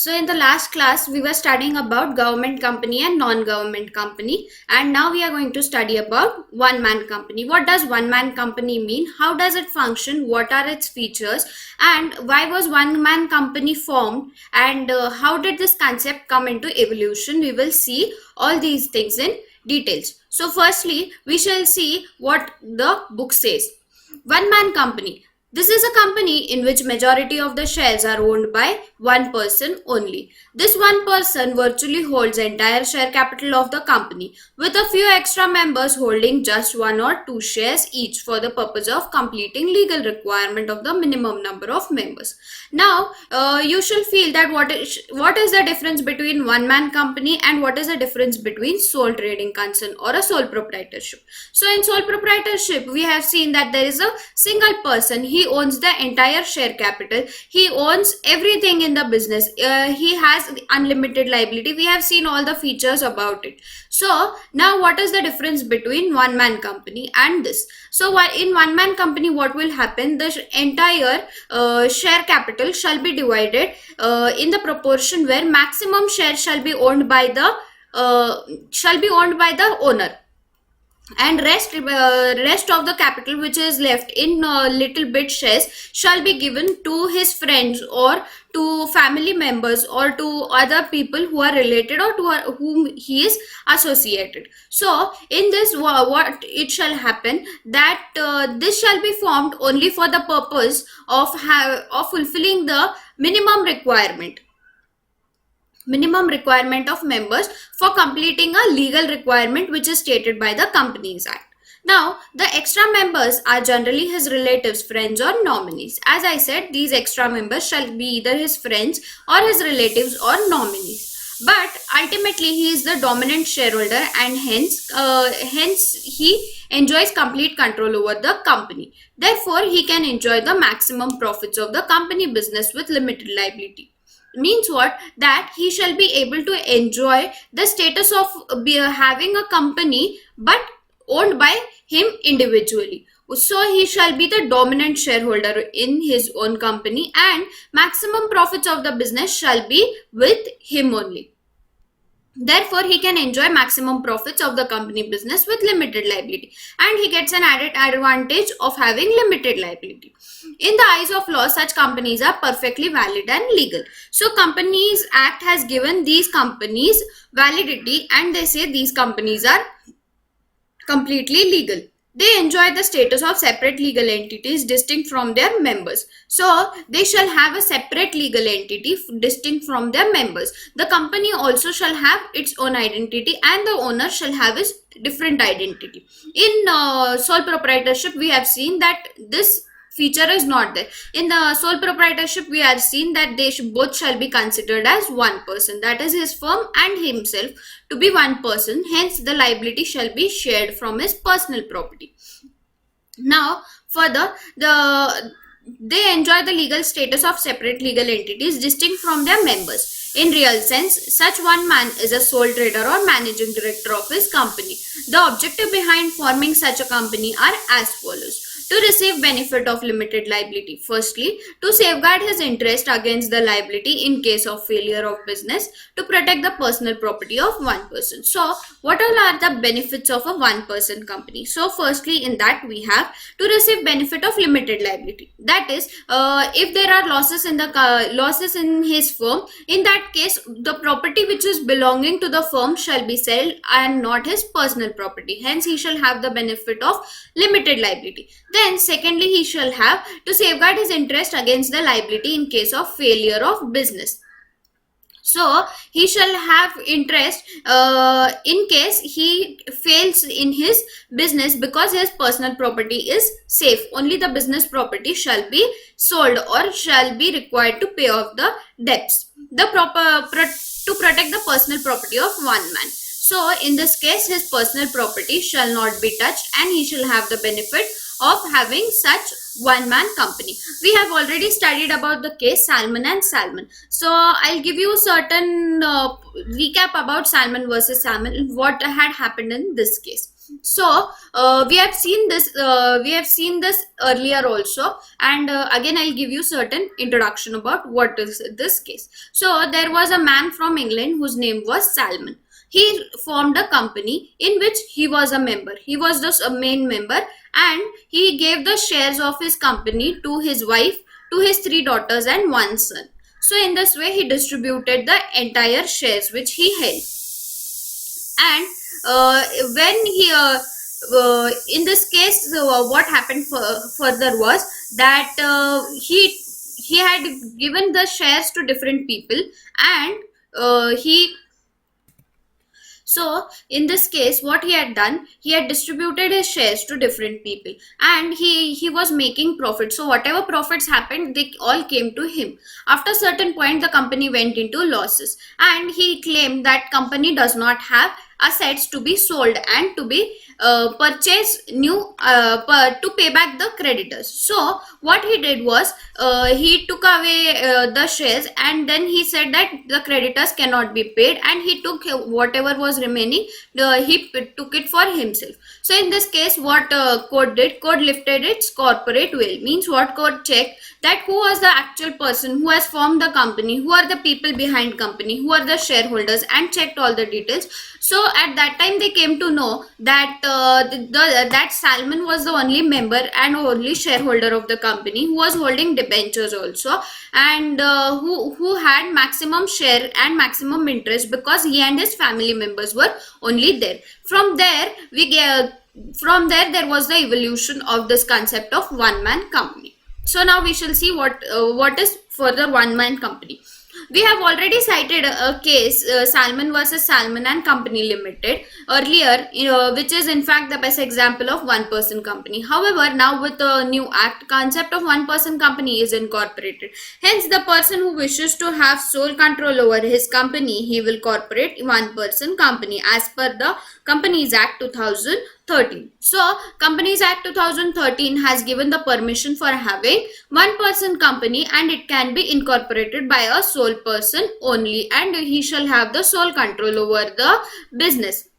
So in the last class, we were studying about government company and non-government company. And now we are going to study about one-man company. What does one-man company mean? How does it function? What are its features? And why was one-man company formed? And how did this concept come into evolution? We will see all these things in details. So firstly, we shall see what the book says. One-man company. This is a company in which majority of the shares are owned by one person only. This one person virtually holds the entire share capital of the company, with a few extra members holding just one or two shares each for the purpose of completing legal requirement of the minimum number of members. Now, you shall feel that what is the difference between one-man company and what is the difference between sole trading concern or a sole proprietorship. So in sole proprietorship, we have seen that there is a single person. He owns the entire share capital. He owns everything in the business. He has unlimited liability. We have seen all the features about it. So now what is the difference between one man company and this? So in one man company, what will happen? The entire share capital shall be divided in the proportion where maximum share shall be owned by the owner, and rest of the capital which is left in little bit shares shall be given to his friends or to family members or to other people who are related or to whom he is associated. So in this, what it shall happen that this shall be formed only for the purpose of fulfilling the minimum requirement of members for completing a legal requirement which is stated by the Companies Act. Now, the extra members are generally his relatives, friends or nominees. As I said, these extra members shall be either his friends or his relatives or nominees. But ultimately, he is the dominant shareholder and hence he enjoys complete control over the company. Therefore, he can enjoy the maximum profits of the company business with limited liability. Means what? That he shall be able to enjoy the status of having a company but owned by him individually. So he shall be the dominant shareholder in his own company and maximum profits of the business shall be with him only. Therefore, he can enjoy maximum profits of the company business with limited liability, and he gets an added advantage of having limited liability. In the eyes of law, such companies are perfectly valid and legal. So, Companies Act has given these companies validity, and they say these companies are completely legal. They enjoy the status of separate legal entities distinct from their members. So, they shall have a separate legal entity distinct from their members. The company also shall have its own identity and the owner shall have his different identity. In sole proprietorship, we have seen that this feature is not there. In the sole proprietorship, we have seen that they both shall be considered as one person, that is his firm and himself to be one person. Hence, the liability shall be shared from his personal property. Now, further, they enjoy the legal status of separate legal entities distinct from their members. In real sense, such one man is a sole trader or managing director of his company. The objective behind forming such a company are as follows. To receive benefit of limited liability. Firstly, to safeguard his interest against the liability in case of failure of business, to protect the personal property of one person. So, what all are the benefits of a one person company? So, firstly, in that we have to receive benefit of limited liability. That is, if there are losses in his firm, in that case, the property which is belonging to the firm shall be sold and not his personal property. Hence, he shall have the benefit of limited liability. Then, secondly, he shall have to safeguard his interest against the liability in case of failure of business. So, he shall have interest in case he fails in his business because his personal property is safe. Only the business property shall be sold or shall be required to pay off the debts. To protect the personal property of one man. So, in this case, his personal property shall not be touched and he shall have the benefit of having such one-man company. We have already studied about the case Salmon and Salmon. So, I'll give you certain recap about Salmon versus Salmon, what had happened in this case. So we have seen this earlier also, and again I'll give you certain introduction about what is this case. So there was a man from England whose name was Salmon. He formed a company in which he was a member. He was the main member, and he gave the shares of his company to his wife, to his three daughters and one son. So in this way he distributed the entire shares which he held. And when he in this case, what happened further was that he had given the shares to different people, and he so in this case, what he had done, he had distributed his shares to different people, and he was making profit. So whatever profits happened, they all came to him. After a certain point, the company went into losses, and he claimed that company does not have assets to be sold and to be purchased new to pay back the creditors. So what he did was, he took away the shares, and then he said that the creditors cannot be paid, and he took whatever was remaining, took it for himself. So in this case, what court did, court lifted its corporate will. Means what, court checked that who was the actual person who has formed the company, who are the people behind company, who are the shareholders, and checked all the details. So at that time they came to know that that Salmon was the only member and only shareholder of the company, who was holding debentures also, and who had maximum share and maximum interest, because he and his family members were only there. From there there was the evolution of this concept of one man company. So now we shall see what is further one man company. We have already cited a case, Salmon versus Salmon and Company Limited, earlier, which is in fact the best example of one person company. However, now with the new act, concept of one person company is incorporated. Hence, the person who wishes to have sole control over his company, he will corporate one person company as per the Companies Act 2013. So, Companies Act 2013 has given the permission for having one person company, and it can be incorporated by a sole person only, and he shall have the sole control over the business.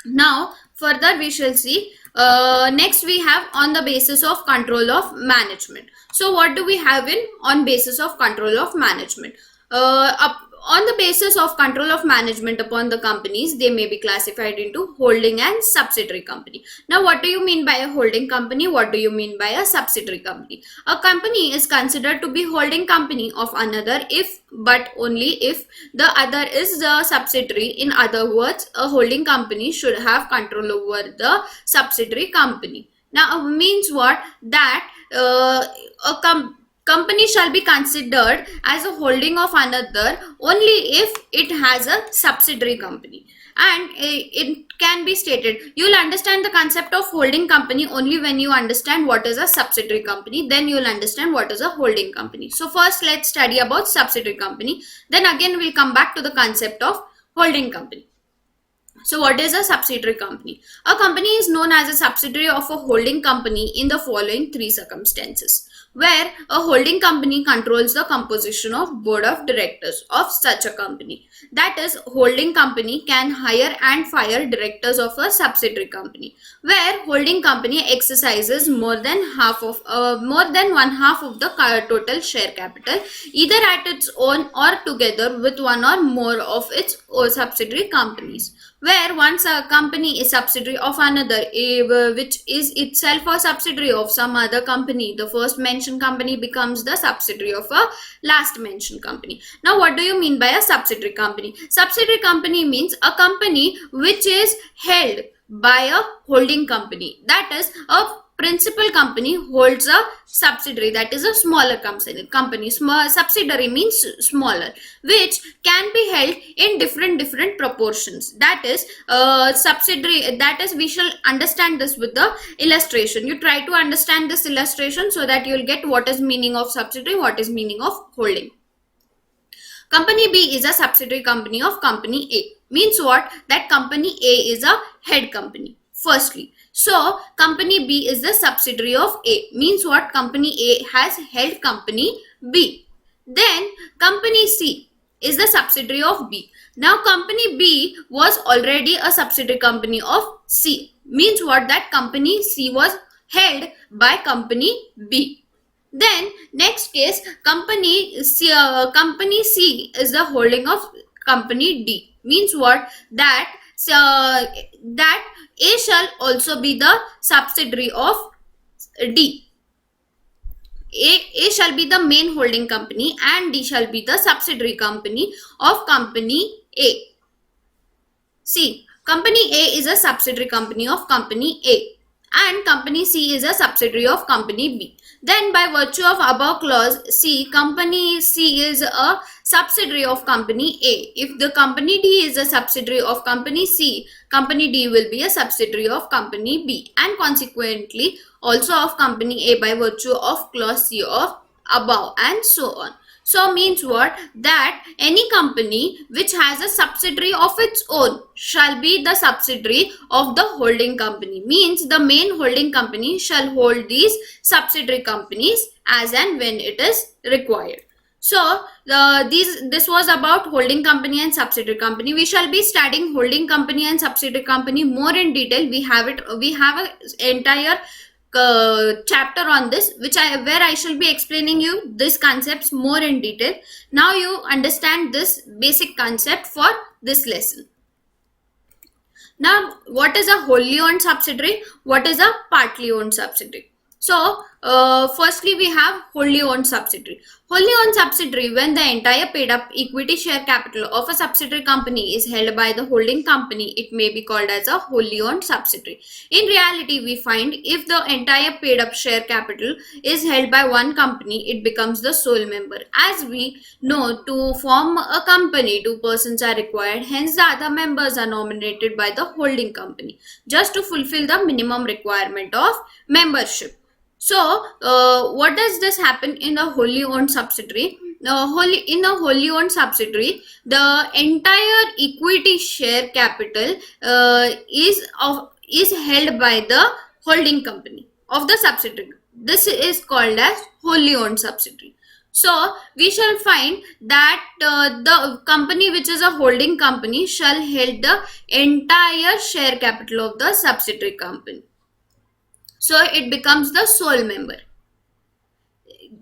Now, further we shall see. Next we have on the basis of control of management. So, what do we have in on basis of control of management? On the basis of control of management upon the companies, they may be classified into holding and subsidiary company. Now, what do you mean by a holding company? What do you mean by a subsidiary company? A company is considered to be holding company of another if, but only if, the other is the subsidiary. In other words, a holding company should have control over the subsidiary company. Now, means what? That company shall be considered as a holding of another only if it has a subsidiary company, and it can be stated. You will understand the concept of holding company only when you understand what is a subsidiary company. Then you will understand what is a holding company. So first let's study about subsidiary company, then again we'll come back to the concept of holding company. So what is a subsidiary company? A company is known as a subsidiary of a holding company in the following three circumstances: where a holding company controls the composition of board of directors of such a company. That is, holding company can hire and fire directors of a subsidiary company. Where holding company exercises more than one half of the total share capital, either at its own or together with one or more of its subsidiary companies. Where once a company is subsidiary of another, which is itself a subsidiary of some other company, the first mentioned company becomes the subsidiary of a last mentioned company. Now, what do you mean by a subsidiary company? Subsidiary company means a company which is held by a holding company. That is, a principal company holds a subsidiary, that is a smaller company. Small subsidiary means smaller, which can be held in different proportions. That is, subsidiary, that is, we shall understand this with the illustration. You try to understand this illustration so that you will get what is meaning of subsidiary, what is meaning of holding. Company B is a subsidiary company of company A. Means what? That company A is a head company, firstly. So, company B is the subsidiary of A. Means what? Company A has held company B. Then, company C is the subsidiary of B. Now, company B was already a subsidiary company of C. Means what? That company C was held by company B. Then next case, company C is the holding of company D. Means what? That A shall also be the subsidiary of D. A shall be the main holding company and D shall be the subsidiary company of company A. See, company A is a subsidiary company of company A and company C is a subsidiary of company B. Then by virtue of above clause C, company C is a subsidiary of company A. If the company D is a subsidiary of company C, company D will be a subsidiary of company B and consequently also of company A by virtue of clause C of above and so on. So means what? That any company which has a subsidiary of its own shall be the subsidiary of the holding company. Means the main holding company shall hold these subsidiary companies as and when it is required. So this was about holding company and subsidiary company. We shall be studying holding company and subsidiary company more in detail. We have an entire chapter on this where I shall be explaining you these concepts more in detail. Now you understand this basic concept for this lesson. Now what is a wholly owned subsidiary? What is a partly owned subsidiary? So firstly we have wholly owned subsidiary. Wholly owned subsidiary, when the entire paid up equity share capital of a subsidiary company is held by the holding company, it may be called as a wholly owned subsidiary. In reality, we find if the entire paid up share capital is held by one company, it becomes the sole member. As we know, to form a company, two persons are required, hence the other members are nominated by the holding company just to fulfill the minimum requirement of membership. So, what does this happen in a wholly owned subsidiary? In a wholly owned subsidiary, the entire equity share capital is held by the holding company of the subsidiary. This is called as wholly owned subsidiary. So, we shall find that the company which is a holding company shall hold the entire share capital of the subsidiary company. So it becomes the sole member.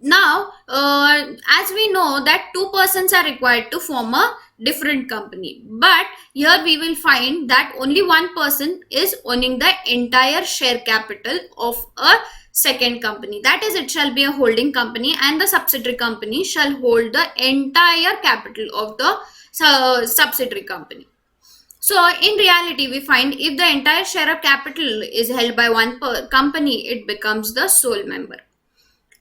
Now, as we know that two persons are required to form a different company, but here we will find that only one person is owning the entire share capital of a second company. That is, it shall be a holding company and the subsidiary company shall hold the entire capital of the subsidiary company. So in reality, we find if the entire share of capital is held by one company, it becomes the sole member.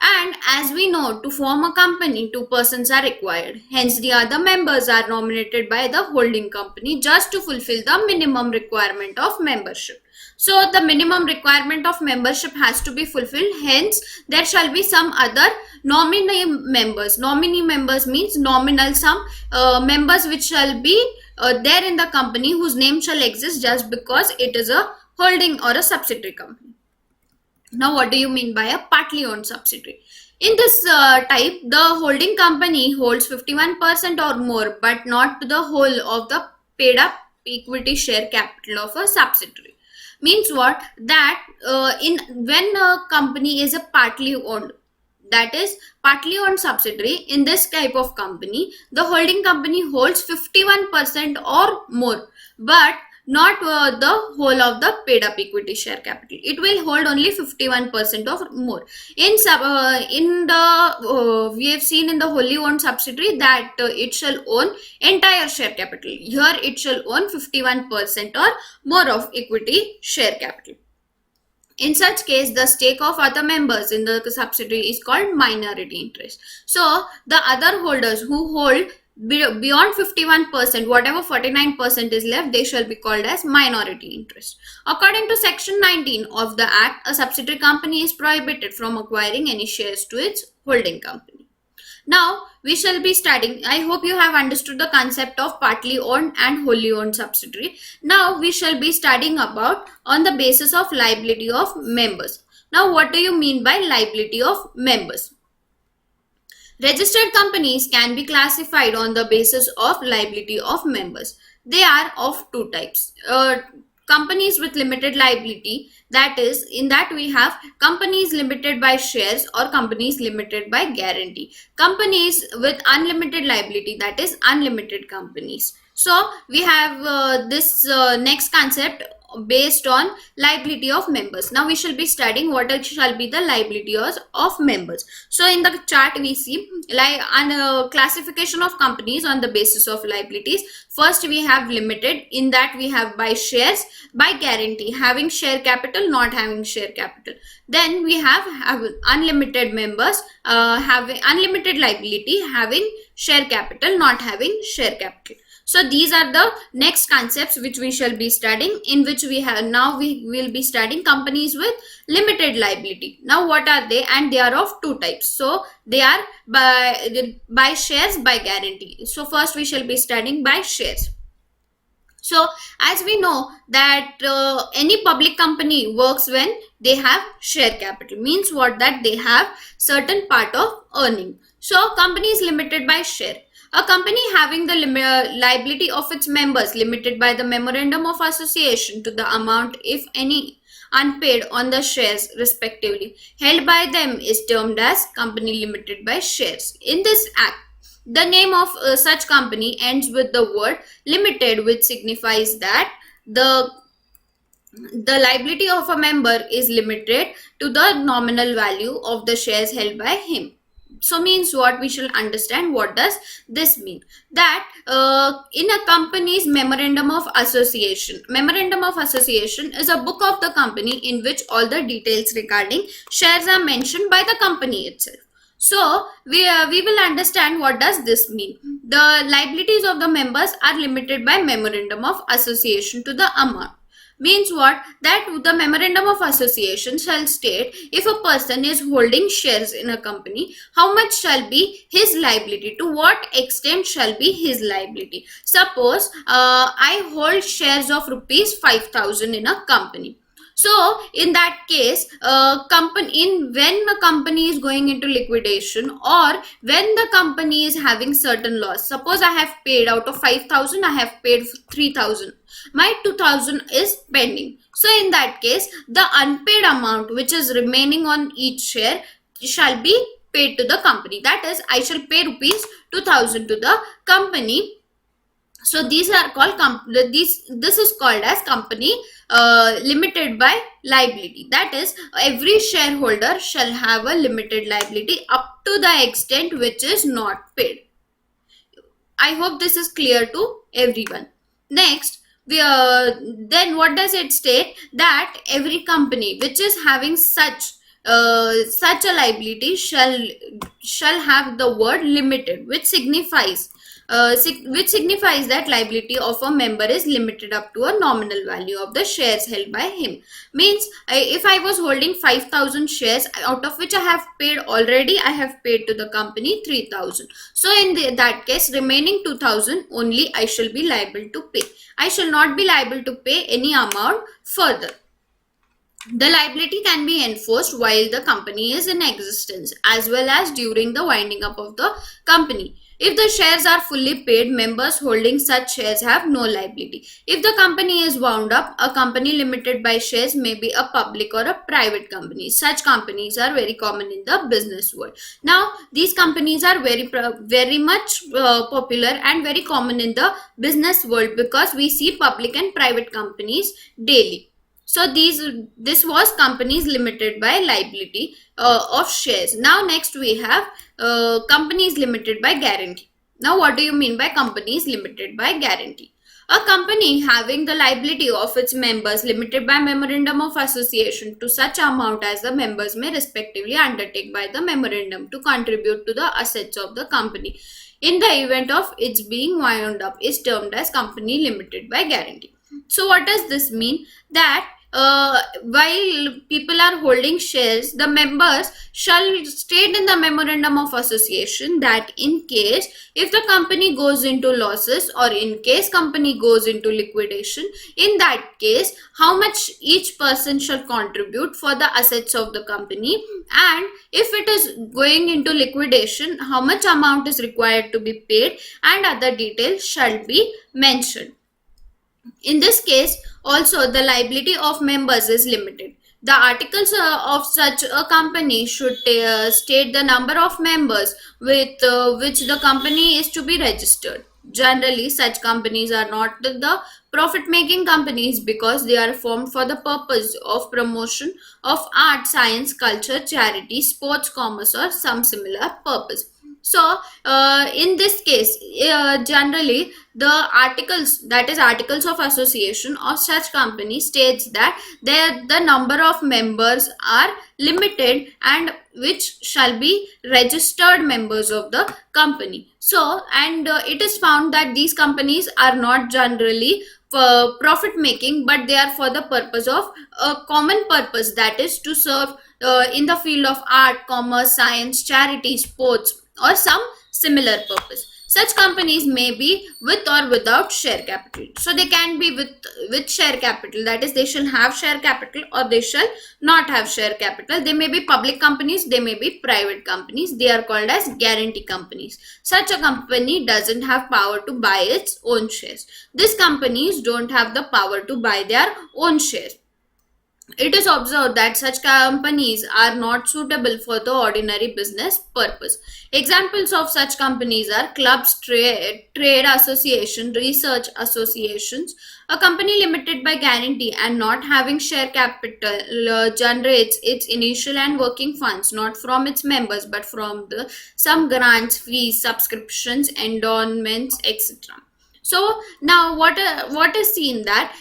And as we know, to form a company, two persons are required. Hence, the other members are nominated by the holding company just to fulfill the minimum requirement of membership. So the minimum requirement of membership has to be fulfilled. Hence, there shall be some other nominee members. Nominee members means nominal some members which shall be there in the company whose name shall exist just because it is a holding or a subsidiary company. Now, what do you mean by a partly owned subsidiary? In this type, the holding company holds 51% or more, but not the whole of the paid up equity share capital of a subsidiary. Means what? That when a company is a partly owned, that is partly owned subsidiary, in this type of company, the holding company holds 51% or more, but not the whole of the paid up equity share capital. It will hold only 51% or more. We have seen in the wholly owned subsidiary that it shall own entire share capital. Here it shall own 51% or more of equity share capital. In such case, the stake of other members in the subsidiary is called minority interest. So the other holders who hold beyond 51%, whatever 49% is left, they shall be called as minority interest. According to section 19 of the act, a subsidiary company is prohibited from acquiring any shares to its holding company. Now we shall be studying, I hope you have understood the concept of partly owned and wholly owned subsidiary. Now we shall be studying about on the basis of liability of members. Now what do you mean by liability of members? Registered companies can be classified on the basis of liability of members. They are of two types. companies with limited liability, that is, in that we have companies limited by shares or companies limited by guarantee. Companies with unlimited liability, that is unlimited companies. So we have this next concept based on liability of members. Now we shall be studying what shall be the liabilities of members. So in the chart we see classification of companies on the basis of liabilities. First we have limited, in that we have by shares, by guarantee, having share capital, not having share capital. Then we have unlimited members, having unlimited liability, having share capital, not having share capital. So these are the next concepts which we shall be studying, in which we have now we will be studying companies with limited liability. Now what are they? And they are of two types. So they are by shares, by guarantee. So first we shall be studying by shares. So as we know that any public company works when they have share capital, means what, that they have certain part of earning. So company is limited by share. A company having the liability of its members limited by the memorandum of association to the amount, if any, unpaid on the shares respectively held by them is termed as company limited by shares. In this act, the name of such company ends with the word limited, which signifies that the liability of a member is limited to the nominal value of the shares held by him. So means what, we should understand what does this mean, that in a company's memorandum of association is a book of the company in which all the details regarding shares are mentioned by the company itself. So we will understand what does this mean. The liabilities of the members are limited by memorandum of association to the amount. Means what, that the memorandum of association shall state, if a person is holding shares in a company, how much shall be his liability, to what extent shall be his liability. Suppose I hold shares of rupees 5,000 in a company. So in that case, when the company is going into liquidation, or when the company is having certain loss, suppose I have paid out of 5,000, I have paid 3,000, my 2,000 is pending. So in that case, the unpaid amount which is remaining on each share shall be paid to the company. That is, I shall pay rupees 2,000 to the company. So these are called this is called as company limited by liability. That is, every shareholder shall have a limited liability up to the extent which is not paid. I hope this is clear to everyone. Next, then what does it state, that every company which is having such a liability shall have the word limited, which signifies that liability of a member is limited up to a nominal value of the shares held by him. Means if I was holding 5,000 shares, out of which I have paid already, I have paid to the company 3,000. So in that case, remaining 2,000 only I shall be liable to pay. I shall not be liable to pay any amount further. The liability can be enforced while the company is in existence, as well as during the winding up of the company. If the shares are fully paid, members holding such shares have no liability. If the company is wound up, a company limited by shares may be a public or a private company. Such companies are very common in the business world. Now, these companies are very much popular and very common in the business world, because we see public and private companies daily. So this was companies limited by liability of shares. Now next we have companies limited by guarantee. Now what do you mean by companies limited by guarantee? A company having the liability of its members limited by memorandum of association to such amount as the members may respectively undertake by the memorandum to contribute to the assets of the company in the event of its being wound up is termed as company limited by guarantee. So what does this mean? That while people are holding shares, the members shall state in the memorandum of association that in case if the company goes into losses, or in case company goes into liquidation, in that case how much each person shall contribute for the assets of the company, and if it is going into liquidation, how much amount is required to be paid, and other details shall be mentioned. In this case, also the liability of members is limited. The articles of such a company should state the number of members with which the company is to be registered. Generally, such companies are not the profit making companies because they are formed for the purpose of promotion of art, science, culture, charity, sports, commerce, or some similar purpose. So, in this case, generally the articles, that is articles of association of such company, states that the number of members are limited and which shall be registered members of the company. So, and it is found that these companies are not generally for profit making, but they are for the purpose of a common purpose, that is to serve in the field of art, commerce, science, charity, sports, or some similar purpose. Such companies may be with or without share capital. So they can be with share capital, that is they shall have share capital, or they shall not have share capital. They may be public companies, they may be private companies. They are called as guarantee companies. Such a company doesn't have power to buy its own shares. These companies don't have the power to buy their own shares. It is observed that such companies are not suitable for the ordinary business purpose. Examples of such companies are clubs, trade association, research associations. A company limited by guarantee and not having share capital generates its initial and working funds not from its members but from the some grants, fees, subscriptions, endowments, etc. So now what is seen that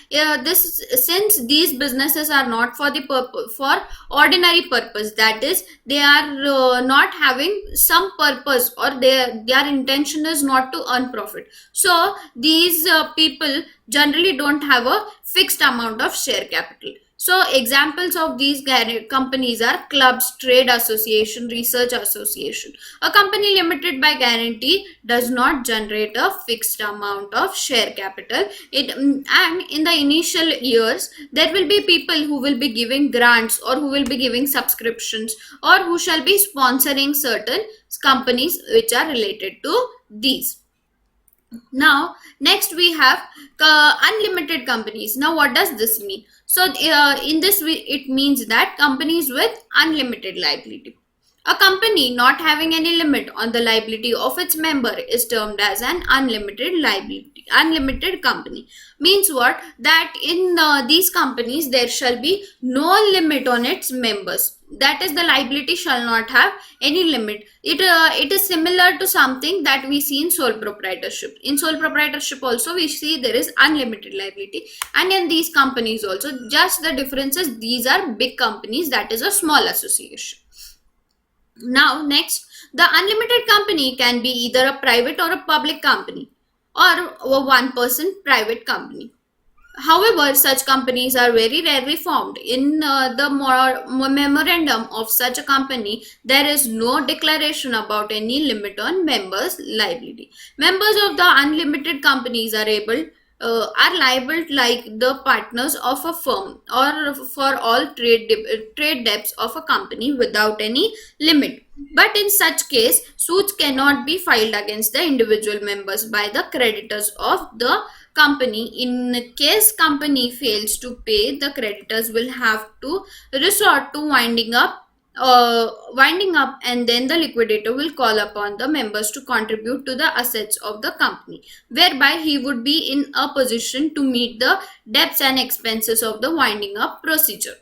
this, since these businesses are not for the purpose, for ordinary purpose, that is they are not having some purpose, or their intention is not to earn profit. So these people generally don't have a fixed amount of share capital. So examples of these companies are clubs, trade association, research association. A company limited by guarantee does not generate a fixed amount of share capital. And in the initial years, there will be people who will be giving grants, or who will be giving subscriptions, or who shall be sponsoring certain companies which are related to these. Now, next we have unlimited companies. Now, what does this mean? So, in this way, it means that companies with unlimited liability. A company not having any limit on the liability of its member is termed as an unlimited liability. Unlimited company means what? That in these companies there shall be no limit on its members. That is, the liability shall not have any limit. It is similar to something that we see in sole proprietorship. In sole proprietorship also we see there is unlimited liability, and in these companies also, just the difference is these are big companies, that is a small association. Now, next, the unlimited company can be either a private or a public company, or a one person private company. However, such companies are very rarely formed. In the memorandum of such a company, there is no declaration about any limit on members' liability. Members of the unlimited companies are liable like the partners of a firm, or for all trade debts of a company without any limit. But in such case, suits cannot be filed against the individual members by the creditors of the company. In case company fails to pay, the creditors will have to resort to winding up, and then the liquidator will call upon the members to contribute to the assets of the company, whereby he would be in a position to meet the debts and expenses of the winding up procedure.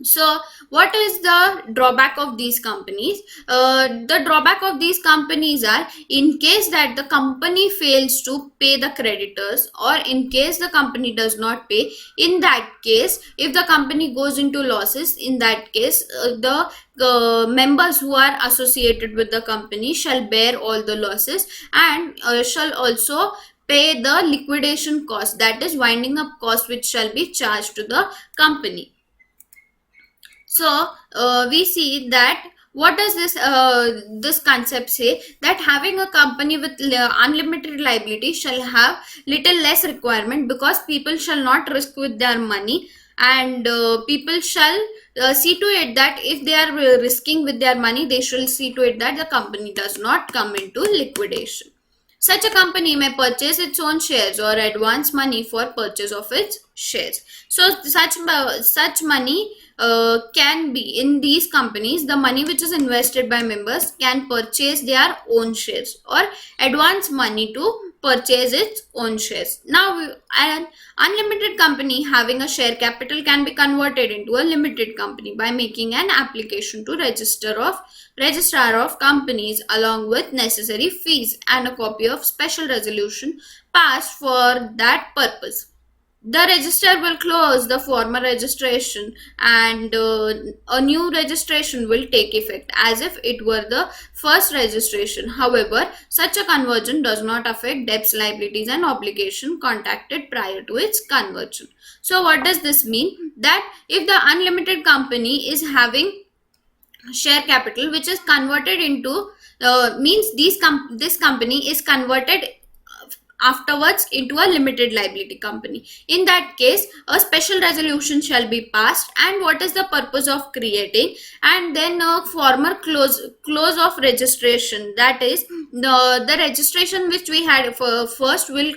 So, what is the drawback of these companies? The drawback of these companies are, in case that the company fails to pay the creditors, or in case the company does not pay, in that case, if the company goes into losses, in that case, the members who are associated with the company shall bear all the losses, and shall also pay the liquidation cost, that is winding up cost, which shall be charged to the company. So we see that what does this concept say, that having a company with unlimited liability shall have little less requirement, because people shall not risk with their money, and people shall see to it that if they are risking with their money, they shall see to it that the company does not come into liquidation. Such a company may purchase its own shares or advance money for purchase of its shares. So such money can be in these companies. The money which is invested by members can purchase their own shares or advance money to purchase its own shares. Now, an unlimited company having a share capital can be converted into a limited company by making an application to registrar of companies along with necessary fees and a copy of special resolution passed for that purpose. The register will close the former registration and a new registration will take effect as if it were the first registration. However, such a conversion does not affect debts, liabilities and obligation contracted prior to its conversion. So what does this mean? That if the unlimited company is having share capital which is converted into means this company is converted afterwards into a limited liability company. In that case, a special resolution shall be passed, and what is the purpose of creating, and then a former close of registration, that is the registration which we had for first will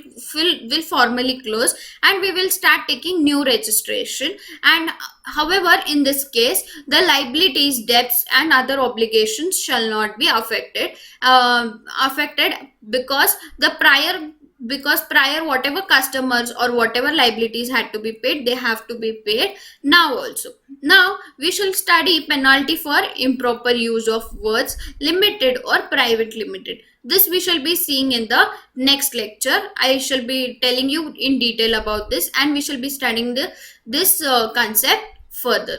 formally close and we will start taking new registration. And however, in this case, the liabilities, debts and other obligations shall not be affected because prior whatever customers or whatever liabilities had to be paid, they have to be paid now also. Now we shall study penalty for improper use of words limited or private limited. This we shall be seeing in the next lecture. I shall be telling you in detail about this and we shall be studying this concept further.